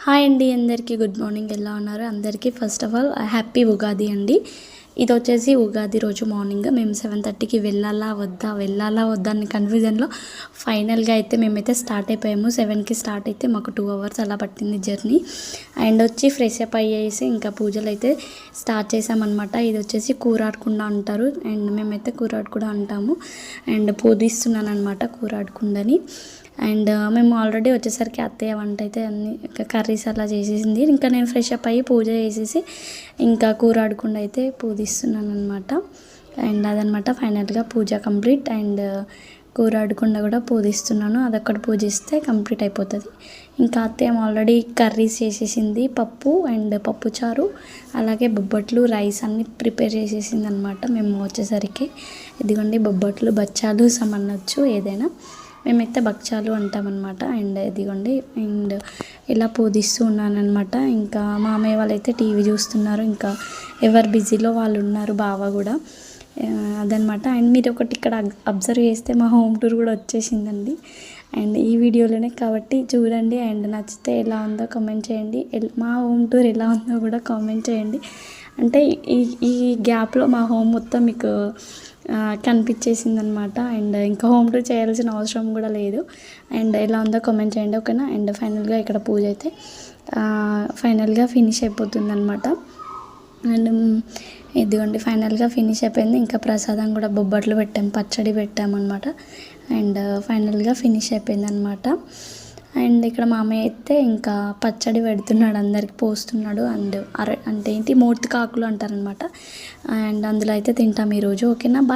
Hi అండి, అందరికీ good morning. ఎలా ఉన్నారు? అందరికీ first of all happy Ugadi అండి. ఇది వచ్చేసి ఉగాది రోజు మార్నింగ్ మేము 7:30కి వెళ్ళాలా వద్దా అని కన్ఫ్యూజన్లో ఫైనల్గా అయితే మేమైతే స్టార్ట్ అయిపోయాము. 7కి స్టార్ట్ అయితే మాకు 2 hours అలా పట్టింది జర్నీ. అండ్ వచ్చి ఫ్రెష్ అప్ అయ్యేసి ఇంకా పూజలు అయితే స్టార్ట్ చేసామన్నమాట. ఇది వచ్చేసి కూరాడకుండా అంటారు అండ్ మేమైతే కూరాడకుండా అంటాము. అండ్ పూజిస్తున్నాను అనమాట కూరాడకుండాని. అండ్ మేము ఆల్రెడీ వచ్చేసరికి అత్తయ్య వంట అయితే అన్ని కర్రీస్ అలా చేసేసింది. ఇంకా నేను ఫ్రెష్ అప్ అయ్యి పూజ చేసేసి ఇంకా కూరాడకుండా అయితే పూజిస్తున్నాను అనమాట. అండ్ అదనమాట ఫైనల్గా పూజ కంప్లీట్. అండ్ కూరాడకుండా కూడా పూజిస్తున్నాను. అదొక్కటి పూజిస్తే కంప్లీట్ అయిపోతుంది. ఇంకా అత్తయ్య ఆల్రెడీ కర్రీస్ చేసేసింది, పప్పు అండ్ పప్పుచారు అలాగే బొబ్బట్లు రైస్ అన్నీ ప్రిపేర్ చేసేసింది అనమాట. మేము వచ్చేసరికి ఇదిగోండి బొబ్బట్లు బచ్చాలు సమన్నొచ్చు ఏదైనా, మేమైతే భక్షాలు అంటామన్నమాట. అండ్ ఇదిగోండి అండ్ ఇలా పూజిస్తూ ఉన్నానమాట. ఇంకా మామయ్య వాళ్ళు అయితే టీవీ చూస్తున్నారు. ఇంకా ఎవరు బిజీలో వాళ్ళు ఉన్నారు, బావ కూడా అదనమాట. అండ్ మీరు ఒకటి ఇక్కడ అబ్జర్వ్ చేస్తే మా హోమ్ టూర్ కూడా వచ్చేసిందండి. అండ్ ఈ వీడియోలోనే కాబట్టి చూడండి. అండ్ నచ్చితే ఎలా ఉందో కామెంట్ చేయండి. మా హోమ్ టూర్ ఎలా ఉందో కూడా కామెంట్ చేయండి. అంటే ఈ గ్యాప్లో మా హోమ్ మొత్తం మీకు కనిపించేసింది అనమాట. అండ్ ఇంకా హోమ్ టూర్ చేయాల్సిన అవసరం కూడా లేదు. అండ్ ఎలా ఉందో కామెంట్ చేయండి, ఓకేనా. అండ్ ఫైనల్గా ఇక్కడ పూజ అయితే ఫైనల్గా ఫినిష్ అయిపోతుంది అనమాట. అండ్ ఇదిగోండి ఫైనల్గా ఫినిష్ అయిపోయింది. ఇంకా ప్రసాదం కూడా బొబ్బట్లు పెట్టాము, పచ్చడి పెట్టామన్నమాట. అండ్ ఫైనల్గా ఫినిష్ అయిపోయింది అనమాట. అండ్ ఇక్కడ మామయ్య అయితే ఇంకా పచ్చడి పెడుతున్నాడు, అందరికి పోస్తున్నాడు. అండ్ అంటే ఏంటి మోర్తికాకులు అంటారనమాట. అండ్ అందులో అయితే తింటాం ఈరోజు, ఓకేనా. బాయ్.